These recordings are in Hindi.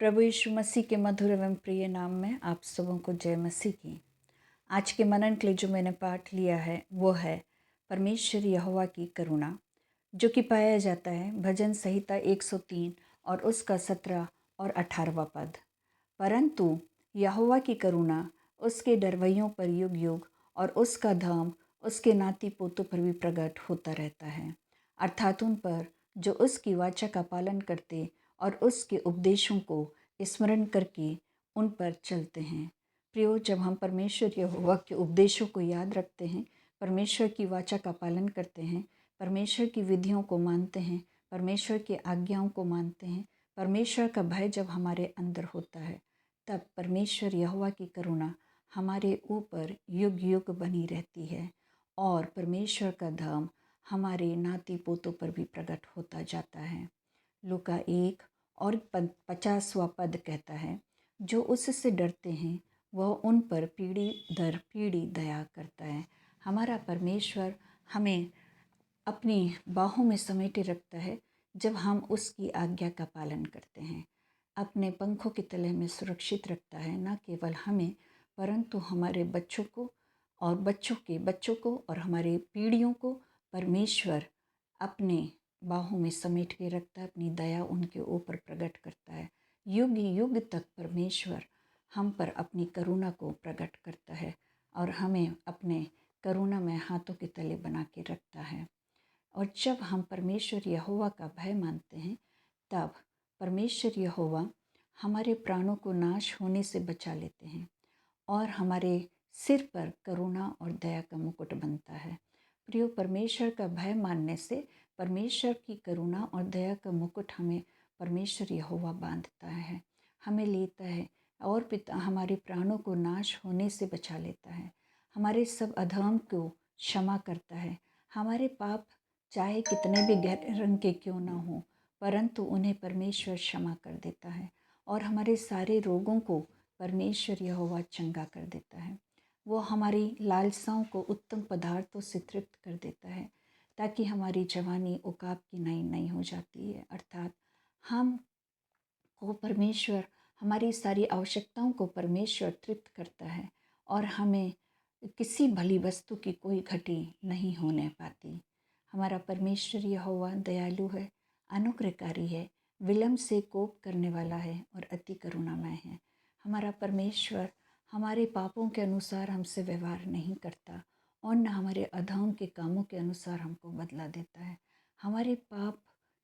प्रभु यीशु मसीह के मधुर एवं प्रिय नाम में आप सबों को जय मसीह की। आज के मनन के लिए जो मैंने पाठ लिया है वो है परमेश्वर यहोवा की करुणा, जो कि पाया जाता है भजन संहिता 103 और उसका 17 और 18वां पद। परंतु यहोवा की करुणा उसके डरवैयों पर युग युग और उसका धाम उसके नाती पोतों पर भी प्रकट होता रहता है, अर्थात उन पर जो उसकी वाचा का पालन करते और उसके उपदेशों को स्मरण करके उन पर चलते हैं। प्रियो, जब हम परमेश्वर यहोवा के उपदेशों को याद रखते हैं, परमेश्वर की वाचा का पालन करते हैं, परमेश्वर की विधियों को मानते हैं, परमेश्वर की आज्ञाओं को मानते हैं, परमेश्वर का भय जब हमारे अंदर होता है, तब परमेश्वर यहोवा की करुणा हमारे ऊपर युग युग बनी रहती है और परमेश्वर का धाम हमारे नाती पोतों पर भी प्रकट होता जाता है। लूका 1 और 50वां पद कहता है, जो उससे डरते हैं वह उन पर पीढ़ी दर पीढ़ी दया करता है। हमारा परमेश्वर हमें अपनी बाहों में समेटे रखता है जब हम उसकी आज्ञा का पालन करते हैं। अपने पंखों के तले में सुरक्षित रखता है, न केवल हमें परंतु हमारे बच्चों को और बच्चों के बच्चों को और हमारे पीढ़ियों को परमेश्वर अपने बाहों में समेट के रखता है, अपनी दया उनके ऊपर प्रकट करता है। युग युग तक परमेश्वर हम पर अपनी करुणा को प्रकट करता है और हमें अपने करुणा में हाथों के तले बना के रखता है। और जब हम परमेश्वर यहोवा का भय मानते हैं, तब परमेश्वर यहोवा हमारे प्राणों को नाश होने से बचा लेते हैं और हमारे सिर पर करुणा और दया का मुकुट बनता है। प्रियो, परमेश्वर का भय मानने से परमेश्वर की करुणा और दया का मुकुट हमें परमेश्वर यहोवा बांधता है, हमें लेता है और पिता हमारे प्राणों को नाश होने से बचा लेता है, हमारे सब अधर्म को क्षमा करता है। हमारे पाप चाहे कितने भी गहरे रंग के क्यों ना हो, परंतु उन्हें परमेश्वर क्षमा कर देता है और हमारे सारे रोगों को परमेश्वर यहोवा चंगा कर देता है। वो हमारी लालसाओं को उत्तम पदार्थों से तृप्त कर देता है, ताकि हमारी जवानी उकाब की नई नई हो जाती है, अर्थात हम को परमेश्वर हमारी सारी आवश्यकताओं को परमेश्वर तृप्त करता है और हमें किसी भली वस्तु की कोई घटी नहीं होने पाती। हमारा परमेश्वर यहोवा दयालु है, अनुग्रहकारी है, विलम्ब से कोप करने वाला है और अति करुणामय है। हमारा परमेश्वर हमारे पापों के अनुसार हमसे व्यवहार नहीं करता और न हमारे अधर्म के कामों के अनुसार हमको बदला देता है। हमारे पाप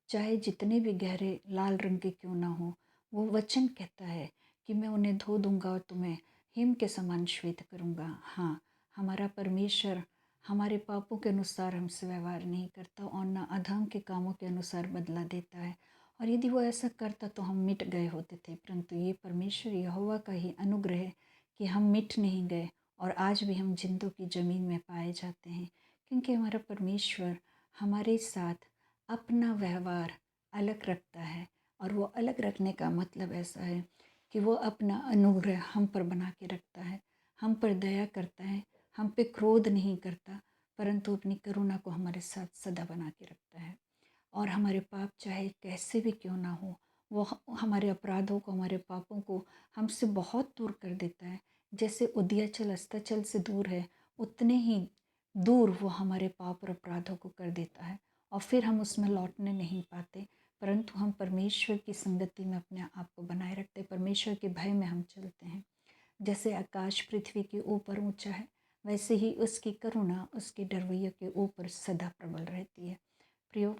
चाहे जितने भी गहरे लाल रंग के क्यों ना हो, वो वचन कहता है कि मैं उन्हें धो दूंगा और तुम्हें हिम के समान श्वेत करूंगा। हाँ, हमारा परमेश्वर हमारे पापों के अनुसार हमसे व्यवहार नहीं करता और न अधर्म के कामों के अनुसार बदला देता है। और यदि वो ऐसा करता तो हम मिट गए होते थे, परंतु ये परमेश्वर यहोवा का ही अनुग्रह है कि हम मिट नहीं गए और आज भी हम जिंदों की ज़मीन में पाए जाते हैं, क्योंकि हमारा परमेश्वर हमारे साथ अपना व्यवहार अलग रखता है। और वो अलग रखने का मतलब ऐसा है कि वो अपना अनुग्रह हम पर बना के रखता है, हम पर दया करता है, हम पे क्रोध नहीं करता, परंतु अपनी करुणा को हमारे साथ सदा बना के रखता है। और हमारे पाप चाहे कैसे भी क्यों ना हो, वो हमारे अपराधों को, हमारे पापों को हमसे बहुत दूर कर देता है। जैसे उदयाचल अस्ताचल से दूर है, उतने ही दूर वो हमारे पाप और अपराधों को कर देता है और फिर हम उसमें लौटने नहीं पाते, परंतु हम परमेश्वर की संगति में अपने आप को बनाए रखते, परमेश्वर के भय में हम चलते हैं। जैसे आकाश पृथ्वी के ऊपर ऊंचा है, वैसे ही उसकी करुणा उसके डरवैयों के ऊपर सदा प्रबल रहती है। प्रियो,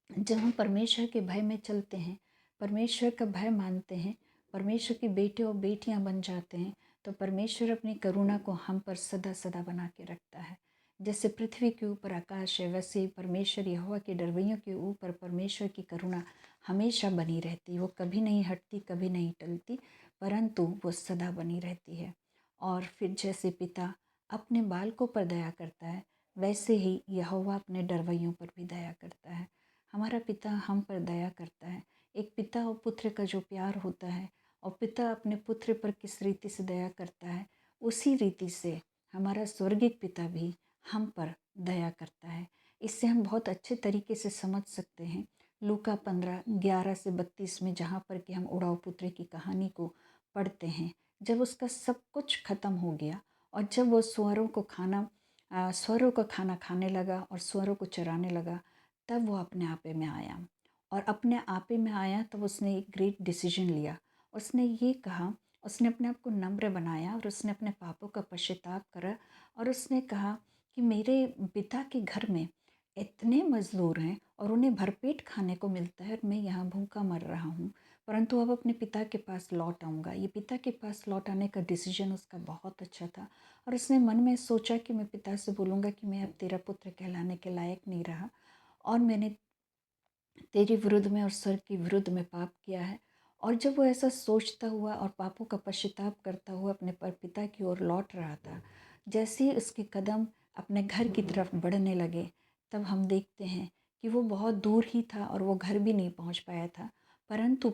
जब हम परमेश्वर के भय में चलते हैं, परमेश्वर का भय मानते हैं, परमेश्वर के बेटे और बेटियां बन जाते हैं, तो परमेश्वर अपनी करुणा को हम पर सदा सदा बना के रखता है। जैसे पृथ्वी के ऊपर आकाश है, वैसे ही परमेश्वर यहोवा के डरवैयों के ऊपर परमेश्वर की करुणा हमेशा बनी रहती। वो कभी नहीं हटती, कभी नहीं टलती, परंतु वो सदा बनी रहती है। और फिर जैसे पिता अपने बालकों पर दया करता है, वैसे ही यहोवा अपने डरवैयों पर भी दया करता है। हमारा पिता हम पर दया करता है। एक पिता और पुत्र का जो प्यार होता है और पिता अपने पुत्र पर किस रीति से दया करता है, उसी रीति से हमारा स्वर्गीय पिता भी हम पर दया करता है। इससे हम बहुत अच्छे तरीके से समझ सकते हैं लूका 15:11 से 32 में, जहाँ पर कि हम उड़ाऊ पुत्र की कहानी को पढ़ते हैं। जब उसका सब कुछ ख़त्म हो गया और जब वो स्वरों का खाना खाने लगा और स्वरों को चराने लगा, तब वो अपने आपे में आया। और अपने आपे में आया तब उसने एक ग्रेट डिसीजन लिया। उसने ये कहा, उसने अपने आप को नम्र बनाया और उसने अपने पापों का पश्चाताप करा और उसने कहा कि मेरे पिता के घर में इतने मज़दूर हैं और उन्हें भरपेट खाने को मिलता है और मैं यहाँ भूखा मर रहा हूँ, परंतु अब अपने पिता के पास लौट आऊँगा। ये पिता के पास लौट आने का डिसीजन उसका बहुत अच्छा था और उसने मन में सोचा कि मैं पिता से बोलूँगा कि मैं अब तेरा पुत्र कहलाने के लायक नहीं रहा और मैंने तेरे विरुद्ध में और स्वर्ग के विरुद्ध में पाप किया है। और जब वो ऐसा सोचता हुआ और पापों का पश्चाताप करता हुआ अपने पिता की ओर लौट रहा था, जैसे ही उसके कदम अपने घर की तरफ बढ़ने लगे, तब हम देखते हैं कि वो बहुत दूर ही था और वो घर भी नहीं पहुंच पाया था। परंतु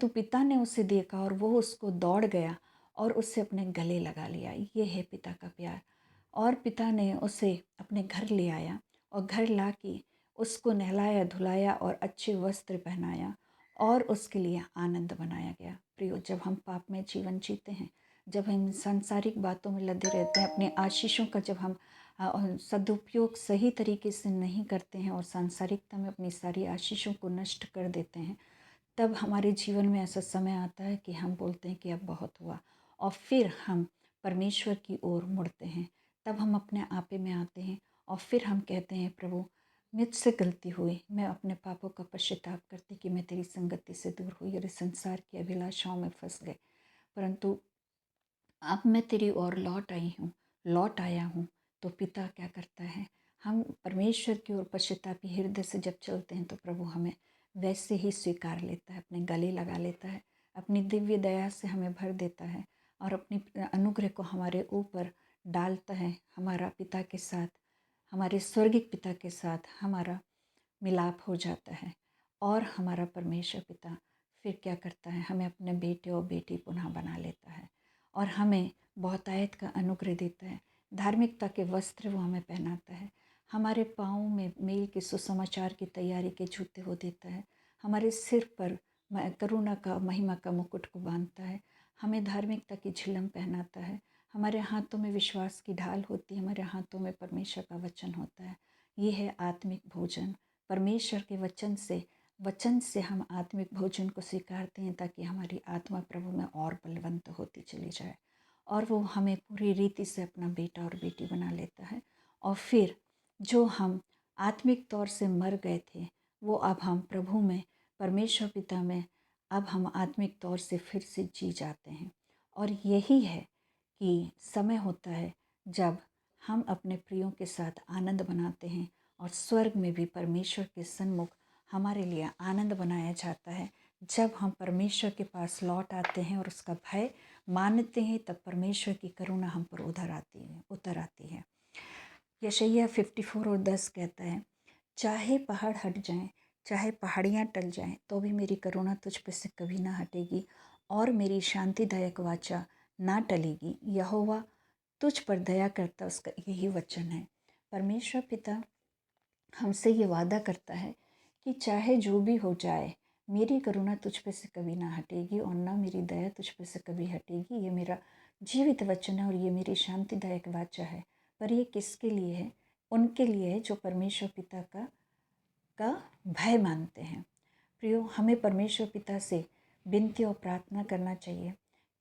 पिता ने उसे देखा और वो उसको दौड़ गया और उससे अपने गले लगा लिया। ये है पिता का प्यार। और पिता ने उसे अपने घर ले आया और घर ला के उसको नहलाया धुलाया और अच्छे वस्त्र पहनाया और उसके लिए आनंद बनाया गया। प्रियो, जब हम पाप में जीवन जीते हैं, जब हम सांसारिक बातों में लदे रहते हैं, अपने आशीषों का जब हम सदुपयोग सही तरीके से नहीं करते हैं और सांसारिकता में अपनी सारी आशीषों को नष्ट कर देते हैं, तब हमारे जीवन में ऐसा समय आता है कि हम बोलते हैं कि अब बहुत हुआ और फिर हम परमेश्वर की ओर मुड़ते हैं। तब हम अपने आपे में आते हैं और फिर हम कहते हैं, प्रभु मुझसे गलती हुई, मैं अपने पापों का पश्चाताप करती कि मैं तेरी संगति से दूर हुई और इस संसार की अभिलाषाओं में फंस गए, परंतु अब मैं तेरी ओर लौट आया हूँ। तो पिता क्या करता है, हम परमेश्वर की ओर पश्चातापी हृदय से जब चलते हैं तो प्रभु हमें वैसे ही स्वीकार लेता है, अपने गले लगा लेता है, अपनी दिव्य दया से हमें भर देता है और अपनी अनुग्रह को हमारे ऊपर डालता है। हमारा पिता के साथ, हमारे स्वर्गिक पिता के साथ हमारा मिलाप हो जाता है और हमारा परमेश्वर पिता फिर क्या करता है, हमें अपने बेटे और बेटी पुनः बना लेता है और हमें बहुतायत का अनुग्रह देता है। धार्मिकता के वस्त्र वो हमें पहनाता है, हमारे पाँव में मेल के सुसमाचार की तैयारी के जूते वो देता है, हमारे सिर पर करुणा का महिमा का मुकुट को बांधता है, हमें धार्मिकता की झिलम पहनाता है, हमारे हाथों में विश्वास की ढाल होती है, हमारे हाथों में परमेश्वर का वचन होता है। ये है आत्मिक भोजन। परमेश्वर के वचन से हम आत्मिक भोजन को स्वीकारते हैं ताकि हमारी आत्मा प्रभु में और बलवंत होती चली जाए और वो हमें पूरी रीति से अपना बेटा और बेटी बना लेता है। और फिर जो हम आत्मिक तौर से मर गए थे, वो अब हम प्रभु में, परमेश्वर पिता में, अब हम आत्मिक तौर से फिर से जी जाते हैं। और यही है कि समय होता है जब हम अपने प्रियों के साथ आनंद बनाते हैं और स्वर्ग में भी परमेश्वर के सन्मुख हमारे लिए आनंद बनाया जाता है। जब हम परमेश्वर के पास लौट आते हैं और उसका भय मानते हैं, तब परमेश्वर की करुणा हम पर उतर आती है। यशायाह 54:10 कहता है, चाहे पहाड़ हट जाएं, चाहे पहाड़ियाँ टल जाएं, तो भी मेरी करुणा तुझ पे से कभी ना हटेगी और मेरी शांतिदायक वाचा ना टलेगी। यहोवा तुझ पर दया करता, उसका यही वचन है। परमेश्वर पिता हमसे ये वादा करता है कि चाहे जो भी हो जाए, मेरी करुणा तुझ पे से कभी ना हटेगी और ना मेरी दया तुझ पे से कभी हटेगी। ये मेरा जीवित वचन है और ये मेरी शांतिदायक वाचा है। पर ये किसके लिए है? उनके लिए है जो परमेश्वर पिता का भय मानते हैं। प्रियो, हमें परमेश्वर पिता से विनती और प्रार्थना करना चाहिए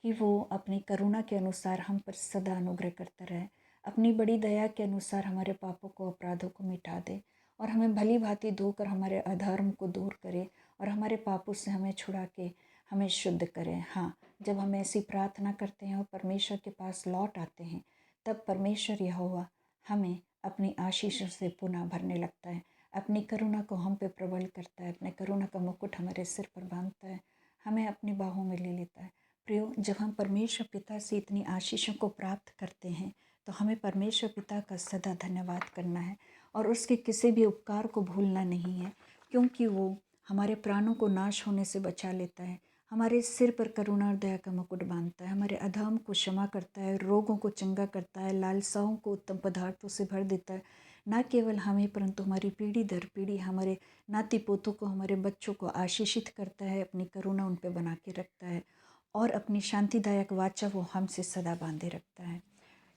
कि वो अपनी करुणा के अनुसार हम पर सदा अनुग्रह करता रहे, अपनी बड़ी दया के अनुसार हमारे पापों को, अपराधों को मिटा दे और हमें भली भांति धोकर हमारे अधर्म को दूर करे और हमारे पापों से हमें छुड़ा के हमें शुद्ध करें। हाँ, जब हम ऐसी प्रार्थना करते हैं और परमेश्वर के पास लौट आते हैं, तब परमेश्वर यहोवा हमें अपनी आशीषों से पुनः भरने लगता है, अपनी करुणा को हम पे प्रबल करता है, अपने करुणा का मुकुट हमारे सिर पर बांधता है, हमें अपनी बाहों में ले लेता है। प्रियो, जब हम परमेश्वर पिता से इतनी आशीषों को प्राप्त करते हैं, तो हमें परमेश्वर पिता का सदा धन्यवाद करना है और उसके किसी भी उपकार को भूलना नहीं है, क्योंकि वो हमारे प्राणों को नाश होने से बचा लेता है, हमारे सिर पर करुणा और दया का मुकुट बांधता है, हमारे अधर्म को क्षमा करता है, रोगों को चंगा करता है, लालसाओं को उत्तम पदार्थों से भर देता है, ना केवल हमें परंतु हमारी पीढ़ी दर पीढ़ी हमारे नाती पोतों को, हमारे बच्चों को आशीषित करता है, अपनी करुणा उन पे बना के रखता है और अपनी शांतिदायक वाचा वो हमसे सदा बांधे रखता है।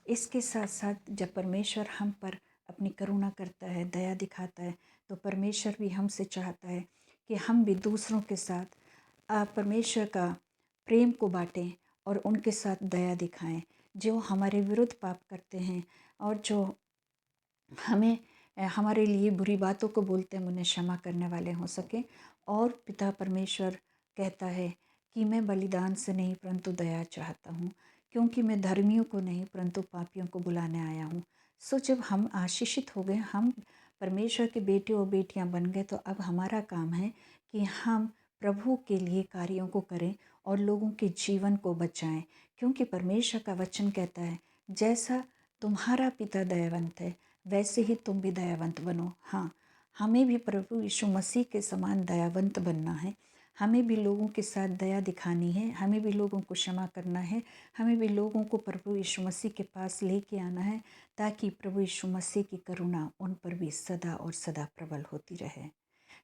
इसके साथ साथ जब परमेश्वर हम पर अपनी करुणा करता है, दया दिखाता है, तो परमेश्वर भी हमसे चाहता है कि हम भी दूसरों के साथ परमेश्वर का प्रेम को बांटें और उनके साथ दया दिखाएं। जो हमारे विरुद्ध पाप करते हैं और जो हमें हमारे लिए बुरी बातों को बोलते हैं, उन्हें क्षमा करने वाले हो सके। और पिता परमेश्वर कहता है कि मैं बलिदान से नहीं परंतु दया चाहता हूँ, क्योंकि मैं धर्मियों को नहीं परंतु पापियों को बुलाने आया हूँ। सो जब हम आशीषित हो गए, हम परमेश्वर के बेटे और बेटियाँ बन गए, तो अब हमारा काम है कि हम प्रभु के लिए कार्यों को करें और लोगों के जीवन को बचाएं, क्योंकि परमेश्वर का वचन कहता है जैसा तुम्हारा पिता दयावंत है वैसे ही तुम भी दयावंत बनो। हाँ, हमें भी प्रभु यीशु मसीह के समान दयावंत बनना है। हमें भी लोगों के साथ दया दिखानी है, हमें भी लोगों को क्षमा करना है, हमें भी लोगों को प्रभु यीशु मसीह के पास लेके आना है, ताकि प्रभु यीशु मसीह की करुणा उन पर भी सदा और सदा प्रबल होती रहे।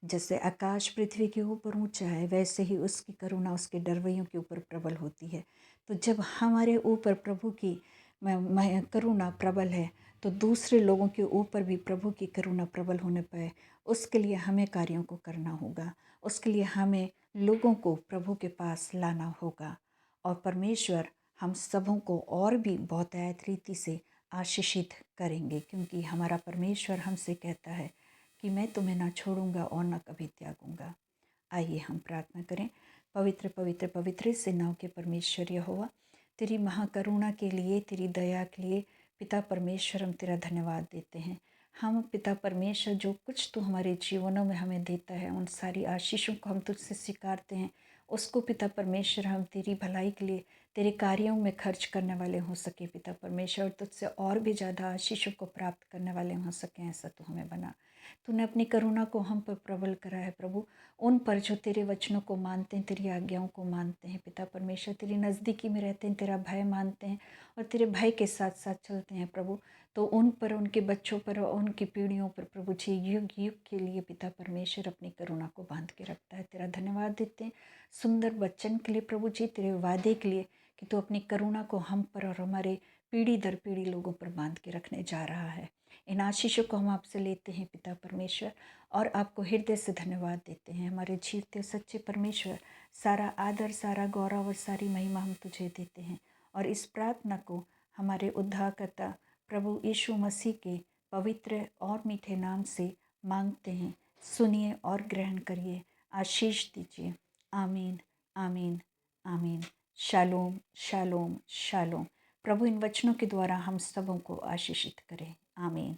जैसे आकाश पृथ्वी के ऊपर ऊंचा है, वैसे ही उसकी करुणा उसके डरवैयों के ऊपर प्रबल होती है। तो जब हमारे ऊपर प्रभु की करुणा प्रबल है, तो दूसरे लोगों के ऊपर भी प्रभु की करुणा प्रबल होने पाए, उसके लिए हमें कार्यों को करना होगा। उसके लिए हमें लोगों को प्रभु के पास लाना होगा। और परमेश्वर हम सबों को और भी बहुतायत रीति से आशीषित करेंगे, क्योंकि हमारा परमेश्वर हमसे कहता है कि मैं तुम्हें ना छोड़ूंगा और ना कभी त्यागूंगा। आइए हम प्रार्थना करें। पवित्र पवित्र पवित्र सेनाओं के परमेश्वर यहोवा, तेरी महाकरुणा के लिए, तेरी दया के लिए पिता परमेश्वर हम तेरा धन्यवाद देते हैं। हम पिता परमेश्वर जो कुछ तू हमारे जीवनों में हमें देता है, उन सारी आशीषों को हम तुझसे स्वीकारते हैं। उसको पिता परमेश्वर हम तेरी भलाई के लिए, तेरे कार्यों में खर्च करने वाले हो सके पिता परमेश्वर, तुझसे और भी ज़्यादा आशीषों को प्राप्त करने वाले हो सकें, ऐसा तू हमें बना। तूने अपनी करुणा को हम पर प्रबल करा है प्रभु, उन पर जो तेरे वचनों को मानते हैं, तेरी आज्ञाओं को मानते हैं पिता परमेश्वर, तेरी नज़दीकी में रहते हैं, तेरा भय मानते हैं और तेरे भय के साथ साथ चलते हैं प्रभु, तो उन पर, उनके बच्चों पर और उनकी पीढ़ियों पर प्रभु जी युग युग के लिए पिता परमेश्वर अपनी करुणा को बांध के रखता है। तेरा धन्यवाद देते हैं सुंदर वचन के लिए प्रभु जी, तेरे वादे के लिए कि तू अपनी करुणा को हम पर और हमारे पीढ़ी दर पीढ़ी लोगों पर बांध के रखने जा रहा है। इन आशीषों को हम आपसे लेते हैं पिता परमेश्वर और आपको हृदय से धन्यवाद देते हैं। हमारे जीवते सच्चे परमेश्वर, सारा आदर, सारा गौरव और सारी महिमा हम तुझे देते हैं और इस प्रार्थना को हमारे उद्धारकर्ता प्रभु यीशु मसीह के पवित्र और मीठे नाम से मांगते हैं। सुनिए और ग्रहण करिए, आशीष दीजिए। आमीन, आमीन, आमीन। शालोम, शालोम, शालोम। प्रभु इन वचनों के द्वारा हम सबों को आशीषित करें। आमीन।